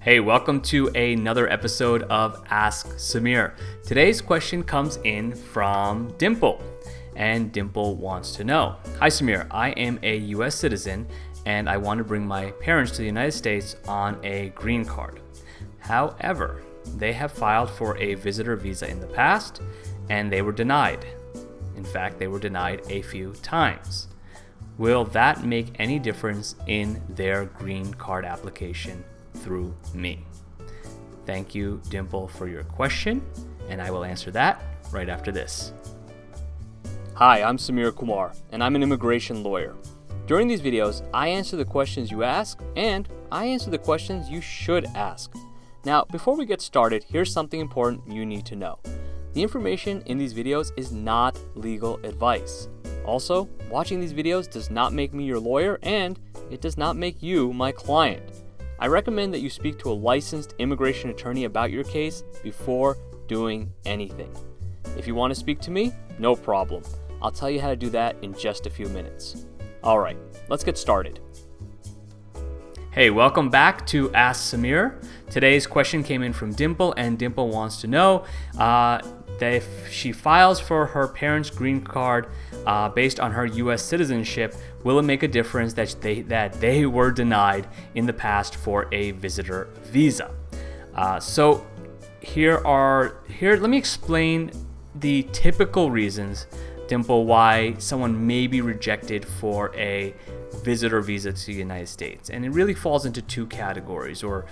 Hey, welcome to another episode of Ask Samir. Today's question comes in from Dimple, and Dimple wants to know, Hi Samir, I am a US citizen and I want to bring my parents to the United States on a green card. However, they have filed for a visitor visa in the past and they were denied. In fact, they were denied a few times. Will that make any difference in their green card application through me? Thank you, Dimple, for your question, and I will answer that right after this. Hi, I'm Samir Kumar, and I'm an immigration lawyer. During these videos, I answer the questions you ask, and I answer the questions you should ask. Now, before we get started, here's something important you need to know. The information in these videos is not legal advice. Also, watching these videos does not make me your lawyer, and it does not make you my client. I recommend that you speak to a licensed immigration attorney about your case before doing anything. If you want to speak to me, no problem. I'll tell you how to do that in just a few minutes. All right, let's get started. Hey, welcome back to Ask Samir. Today's question came in from Dimple, and Dimple wants to know that if she files for her parents' green card based on her U.S. citizenship, will it make a difference that they were denied in the past for a visitor visa? So let me explain the typical reasons, Dimple, why someone may be rejected for a visitor visa to the United States. And it really falls into two categories, or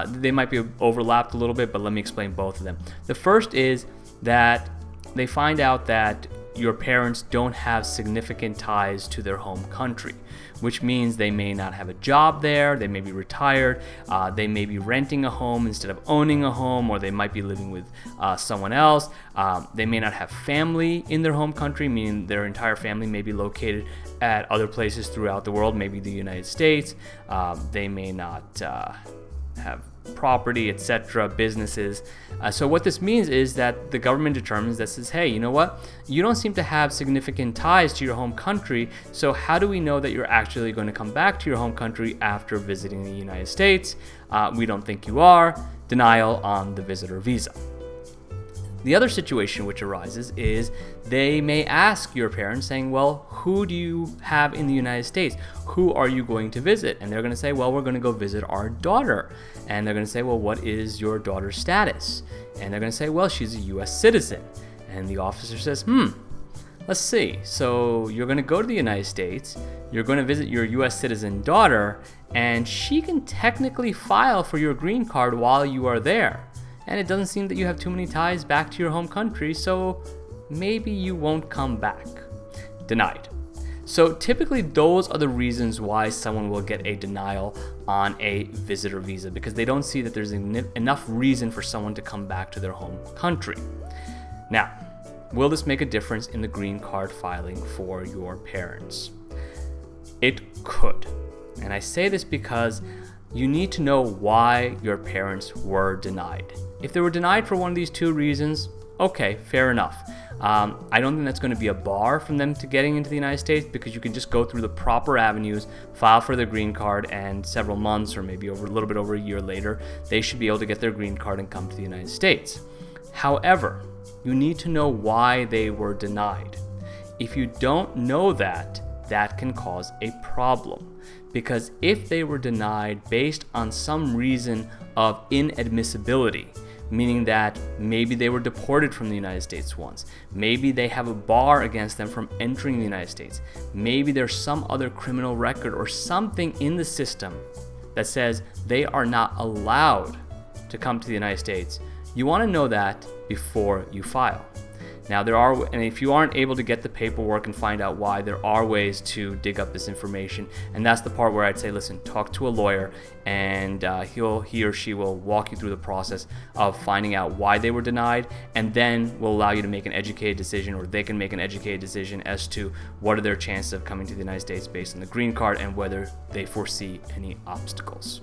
they might be overlapped a little bit, but let me explain both of them. The first is that they find out that your parents don't have significant ties to their home country, which means they may not have a job there, they may be retired, they may be renting a home instead of owning a home, or they might be living with someone else. They may not have family in their home country, meaning their entire family may be located at other places throughout the world, maybe the United States. They may not have property, etc., businesses. So what this means is that the government determines that says, hey, you know what? You don't seem to have significant ties to your home country, so how do we know that you're actually going to come back to your home country after visiting the United States? We don't think you are. Denial on the visitor visa. The other situation which arises is they may ask your parents saying, well, who do you have in the United States? Who are you going to visit? And they're going to say, well, we're going to go visit our daughter. And they're going to say, well, what is your daughter's status? And they're going to say, well, she's a U.S. citizen. And the officer says, let's see. So you're going to go to the United States, you're going to visit your U.S. citizen daughter, and she can technically file for your green card while you are there. And it doesn't seem that you have too many ties back to your home country, so maybe you won't come back. Denied. So typically those are the reasons why someone will get a denial on a visitor visa, because they don't see that there's enough reason for someone to come back to their home country. Now, will this make a difference in the green card filing for your parents? It could. And I say this because you need to know why your parents were denied. If they were denied for one of these two reasons, okay, fair enough. I don't think that's going to be a bar from them to getting into the United States, because you can just go through the proper avenues, file for their green card, and several months or maybe a little bit over a year later, they should be able to get their green card and come to the United States. However, you need to know why they were denied. If you don't know that, that can cause a problem. Because if they were denied based on some reason of inadmissibility, meaning that maybe they were deported from the United States once, maybe they have a bar against them from entering the United States, maybe there's some other criminal record or something in the system that says they are not allowed to come to the United States, you want to know that before you file. Now, and if you aren't able to get the paperwork and find out why, there are ways to dig up this information. And that's the part where I'd say, listen, talk to a lawyer, and he or she will walk you through the process of finding out why they were denied, and then will allow you to make an educated decision, or they can make an educated decision as to what are their chances of coming to the United States based on the green card and whether they foresee any obstacles.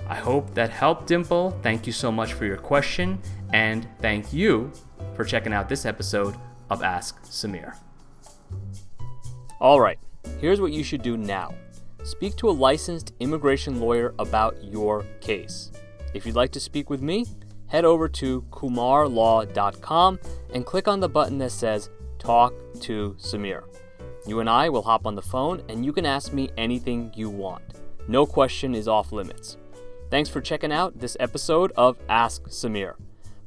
I hope that helped, Dimple. Thank you so much for your question, and thank you for checking out this episode of Ask Samir. All right, here's what you should do now. speak to a licensed immigration lawyer about your case. If you'd like to speak with me, head over to kumarlaw.com and click on the button that says Talk to Samir. You and I will hop on the phone and you can ask me anything you want. No question is off limits. Thanks for checking out this episode of Ask Samir.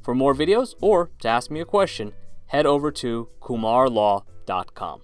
For more videos or to ask me a question, head over to kumarlaw.com.